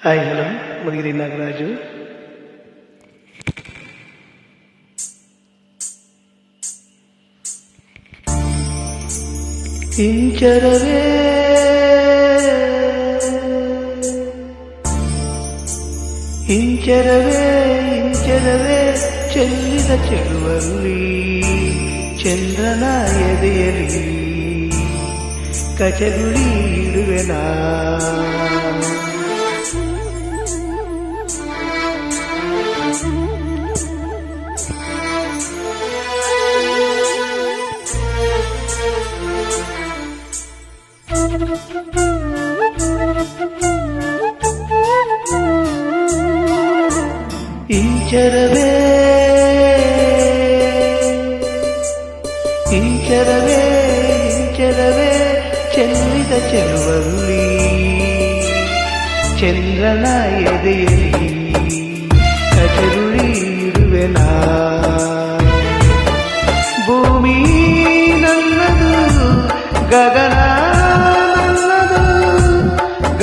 Hi hello Mudigiri Nagaraju. ಇಂಚರವೇ ಇಂಚರವೇ ಇಂಚರವೇ ಚೆಲ್ಲಿದ ಚೆಲುವಲ್ಲಿ ಚಂದ್ರನ ಎದೆಯಲಿ ಕಚಗುಳಿ ಇಡುವೆನಾ. ಇಂಚರವೇ ಇಂಚರವೇ ಇಂಚರವೇ ಚೆಲ್ಲಿದ ಚೆಲುವಲ್ಲಿ ಚಂದ್ರನ ಎದೆಯಲಿ ಕಚಗುಳಿ ಇರುವೆನಾ. ಭೂಮಿ ನನ್ನದು, ಗಗನ ನನ್ನದು,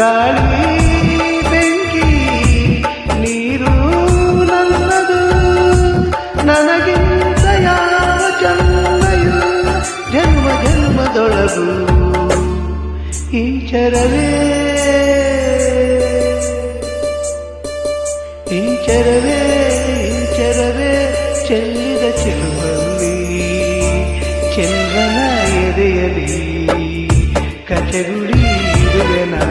ಗಾಳಿ ಬೆಂಕಿ ನೀರು ನನ್ನದು. ನನಗಿಂತ ಯಾವ ಚಂದಯು ಜನ್ಮ ಜನ್ಮದೊಳಗು. ಇಂಚರವೇ ಇಂಚರವೇ ಇಂಚರವೇ ಚೆಲ್ಲಿದ ಚೆಲುವಲ್ಲಿ ಚಂದ್ರನ ಎದೆಯಲಿ ಕಚಗುಳಿ ಇರುವೆನಾ.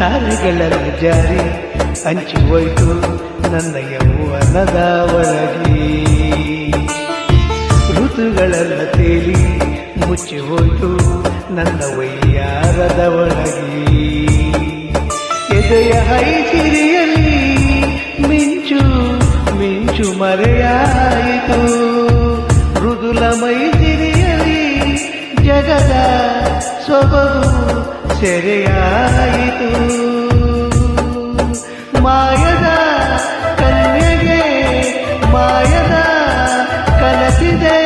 ತಾರೆಗಳಲ್ಲಿ ಜಾರಿ ಹಂಚಿ ಹೋಯ್ತು ನನ್ನ ಯೌವನದ ಒಳಗೆ. ಋತುಗಳೆಲ್ಲ ತೇಲಿ ಮುಚ್ಚಿ ಹೋಯ್ತು ನನ್ನ ವೈಯಾರದ ಒಳಗೆ. ಎದೆಯ ಹೈಸಿರಿಯಲ್ಲಿ ಮಿಂಚು ಮಿಂಚು ಮರೆಯಾಯಿತು. ಮೃದುಲ ಮೈಸಿರಿಯಲ್ಲಿ ಜಗದ ಸೊಬಗು ಸೆರೆಯಾಯಿತು. ಮಾಯದ ಕನ್ಯೆಗೆ ಮಾಯದ ಕನಸಿದೆ.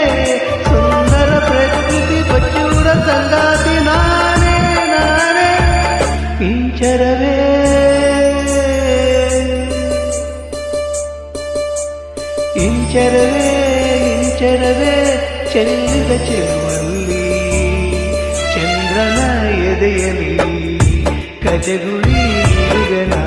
ಸುಂದರ ಪ್ರಕೃತಿ ಬಚ್ಚೂರ ಸಂಗಾತಿ ನಾನೇ ನಾನೇ. ಇಂಚರವೇ ಇಂಚರವೇ ಇಂಚರವೇ ಚೆಲ್ಲಿದ ಚೆಲುವಲ್ಲಿ ಚಂದ್ರನ ಎದೆಯಲಿ ಕಚಗುಳಿ ಇರುವೆನಾ.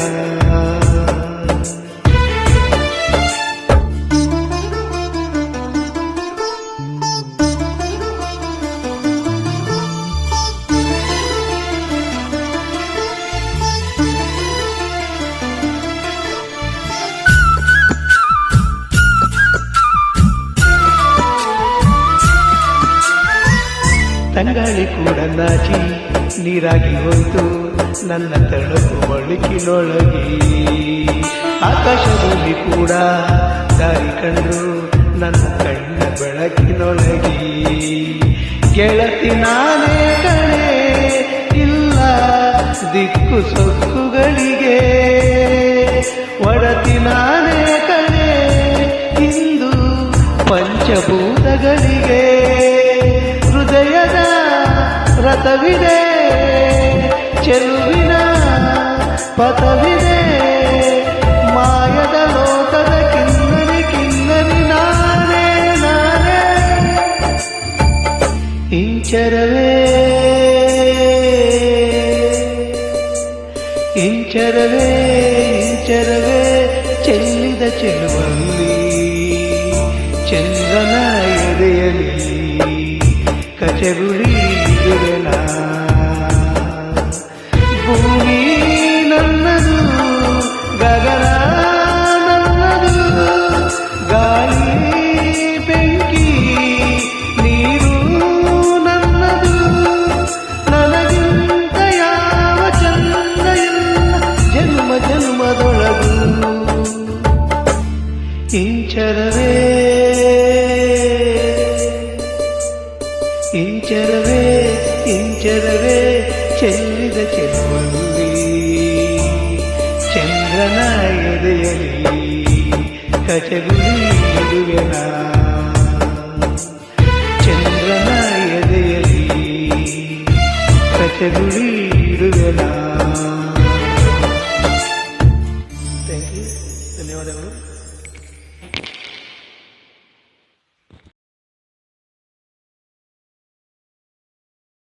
ತಂಗಾಳಿ ಕೂಡ ನಾಚಿ ನೀರಾಗಿ ಹೋಯ್ತು ನನ್ನ ತಳಕು ಬಳುಕಿನೊಳಗೆ. ಆಕಾಶದಲ್ಲಿ ಕೂಡ ದಾರಿ ಕಂಡು ನನ್ನ ಕಣ್ಣ ಬೆಳಕಿನೊಳಗೆ. ಗೆಳತಿ ನಾನೇ ಕಣೆ ಇಲ್ಲ ದಿಕ್ಕು ಸೊಕ್ಕುಗಳಿಗೆ. ಒಡತಿ ನಾನೇ ಕಣೆ ಇಂದು ಪಂಚಭೂತಗಳಿಗೆ. ಹೃದಯದ ರಥವಿದೆ ಚೆಲುವಿನ ಪಥವಿದೆ. ಮಾಯದ ಲೋಕದ ಕಿನ್ನರಿ ಕಿನ್ನರಿ ನಾನೇ ನಾನೇ. ಇಂಚರವೇ ಇಂಚರವೇ ಇಂಚರವೇ ಚೆಲ್ಲಿದ ಚೆಲುವಲ್ಲಿ ಚಂದ್ರನ ಎದೆಯಲಿ ಕಚಗುಳಿ ಇರುವೆನಾ. ಭೂಮಿ ನನ್ನದು, ಗಗನ ನನ್ನದು, ಗಾಳಿ ಬೆಂಕಿ ನೀರು ನನ್ನದು. ನನಗಿಂತ ಯಾವ ಚಂದ ಇಲ್ಲ ಜನ್ಮ ಇಂಚರವೇ ಇಂಚರವೇ ಇಂಚರವೇ ಚೆಲ್ಲಿದ ಚೆಲುವಲ್ಲಿ ಚಂದ್ರನ ಎದೆಯಲ್ಲಿ ಕಚಗುಳಿ ಇಡುವೆನ ಚಂದ್ರನ ಎದೆಯಲ್ಲಿ ಕಚಗುಳಿ ಇಡುವೆನ. ಥ್ಯಾಂಕ್ ಯು, ಧನ್ಯವಾದಗಳು.